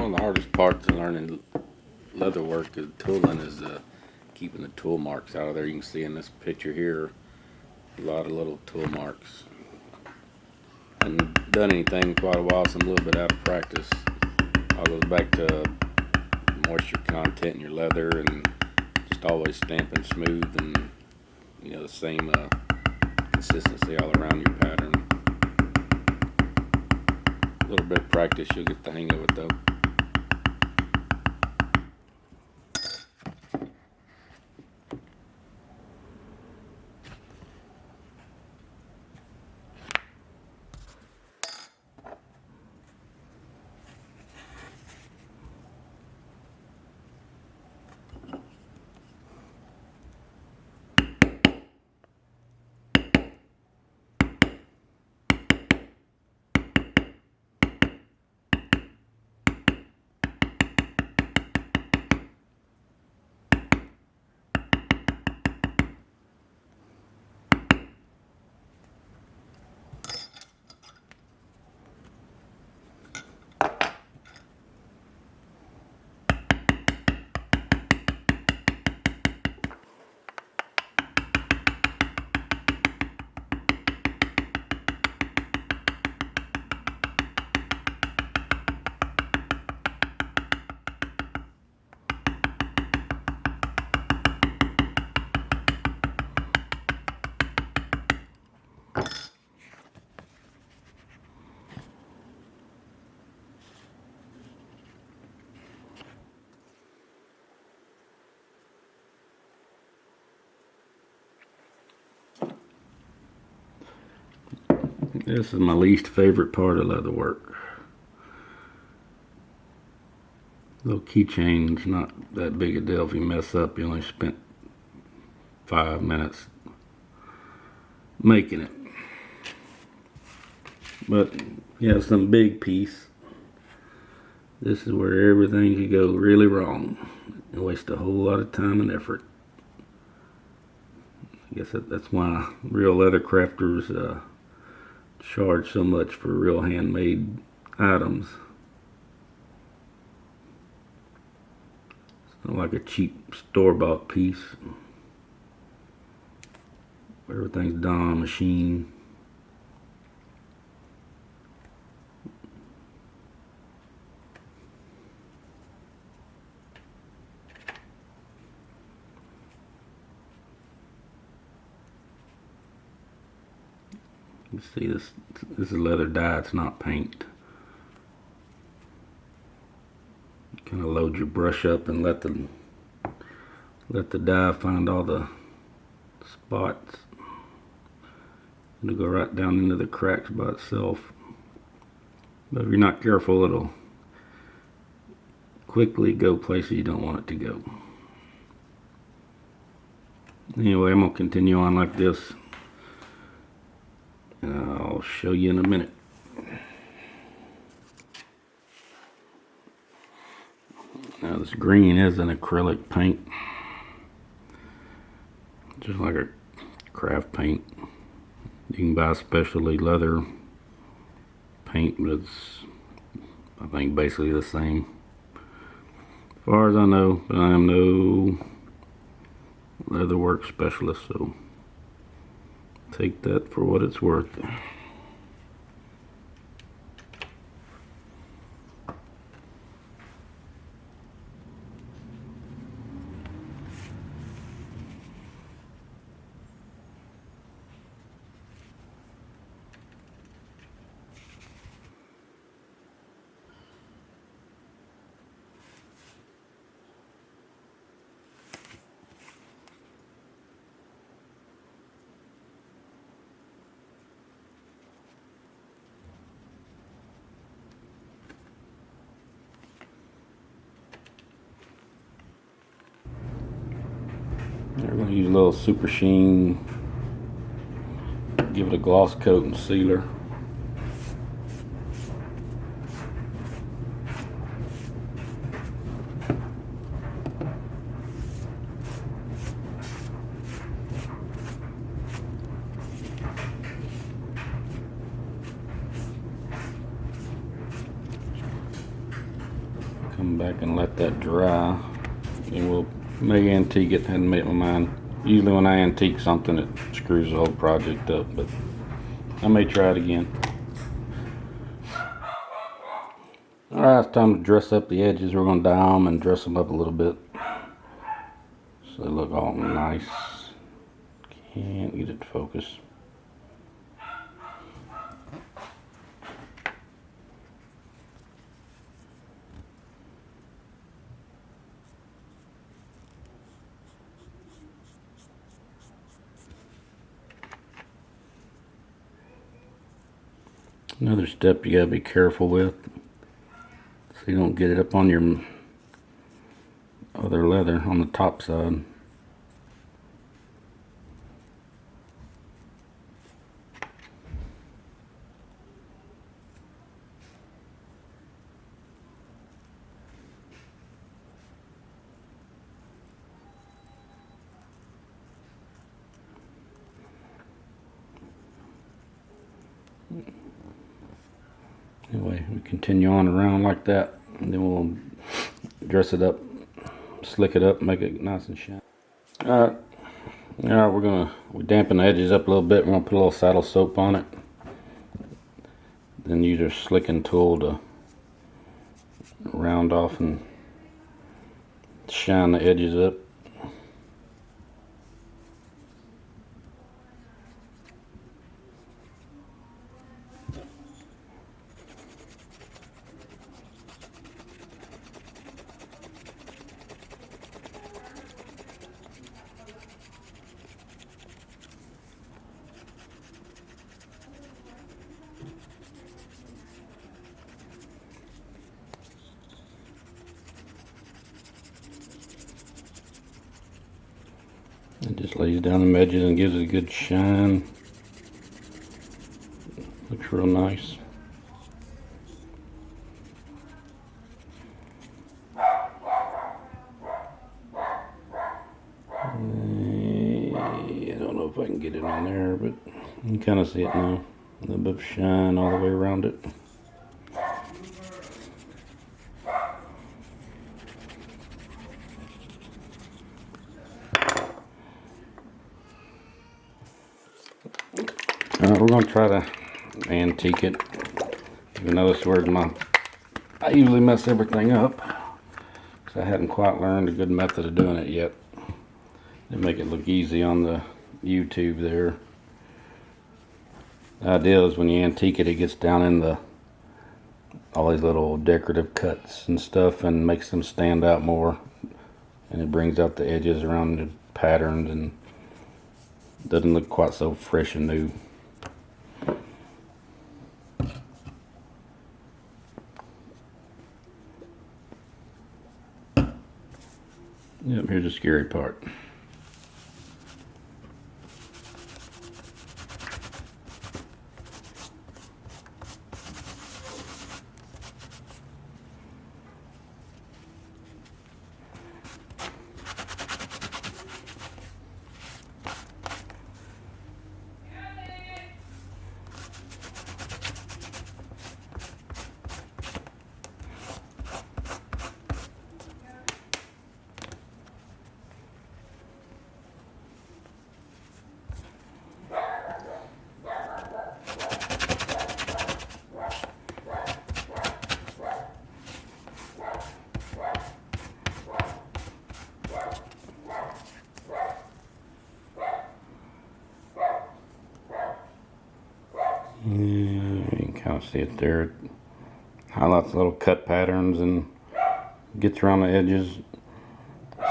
One of the hardest parts of learning leather work is tooling is keeping the tool marks out of there. You can see in this picture here a lot of little tool marks. I haven't done anything in quite a while, so I'm a little bit out of practice. All goes back to moisture content in your leather and just always stamping smooth and the same consistency all around your pattern. A little bit of practice, you'll get the hang of it though. This is my least favorite part of leather work. Little keychain's not that big a deal. If you mess up, you only spent 5 minutes making it. But you have some big piece, this is where everything could go really wrong and waste a whole lot of time and effort. I guess that's why real leather crafters charge so much for real handmade items. It's not like a cheap store-bought piece. Everything's done on a machine. You see this is leather dye, it's not paint. Kind of load your brush up and let the dye find all the spots. It'll go right down into the cracks by itself. But if you're not careful, it'll quickly go places you don't want it to go. Anyway, I'm going to continue on like this, and I'll show you in a minute. Now this green is an acrylic paint, just like a craft paint. You can buy specialty leather paint, but it's, I think, basically the same as far as I know, but I am no leatherwork specialist, so take that for what it's worth. We're going to use a little Super Sheen, give it a gloss coat and sealer. Come back and let that dry, and we'll may antique it. Hadn't made my mind. Usually when I antique something, it screws the whole project up, but I may try it again. Alright, it's time to dress up the edges. We're going to dye them and dress them up a little bit so they look all nice. Can't get it to focus. Another step you gotta be careful with, so you don't get it up on your other leather on the top side. Anyway, we continue on around like that, and then we'll dress it up, slick it up, make it nice and shiny. Alright, we dampen the edges up a little bit. We're gonna put a little saddle soap on it. Then use our slicking tool to round off and shine the edges up. It just lays down the edges and gives it a good shine. Looks real nice. I don't know if I can get it on there, but you can kind of see it now. A little bit of shine all the way around it. We're going to try to antique it. Even though this word I usually mess everything up, because I hadn't quite learned a good method of doing it yet. They make it look easy on the YouTube there. The idea is when you antique it, it gets down in the all these little decorative cuts and stuff and makes them stand out more. And it brings out the edges around the patterns and doesn't look quite so fresh and new. Yep, here's the scary part. Yeah, you can kind of see it there. It highlights little cut patterns and gets around the edges.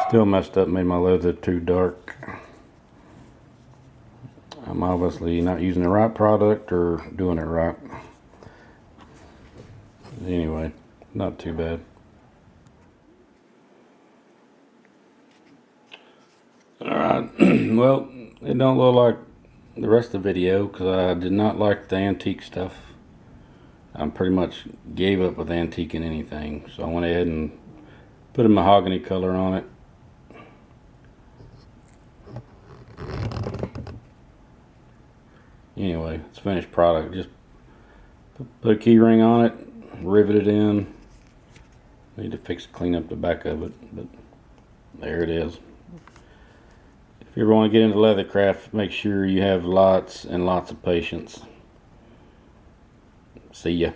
Still messed up, made my leather too dark. I'm obviously not using the right product or doing it right. Anyway, not too bad. Alright, well, it don't look like the rest of the video because I did not like the antique stuff. I pretty much gave up with antiquing anything, so I went ahead and put a mahogany color on it. Anyway, it's finished product. Just put a key ring on it, rivet it in. Need to clean up the back of it, but there it is. If you ever want to get into leathercraft, make sure you have lots and lots of patience. See ya.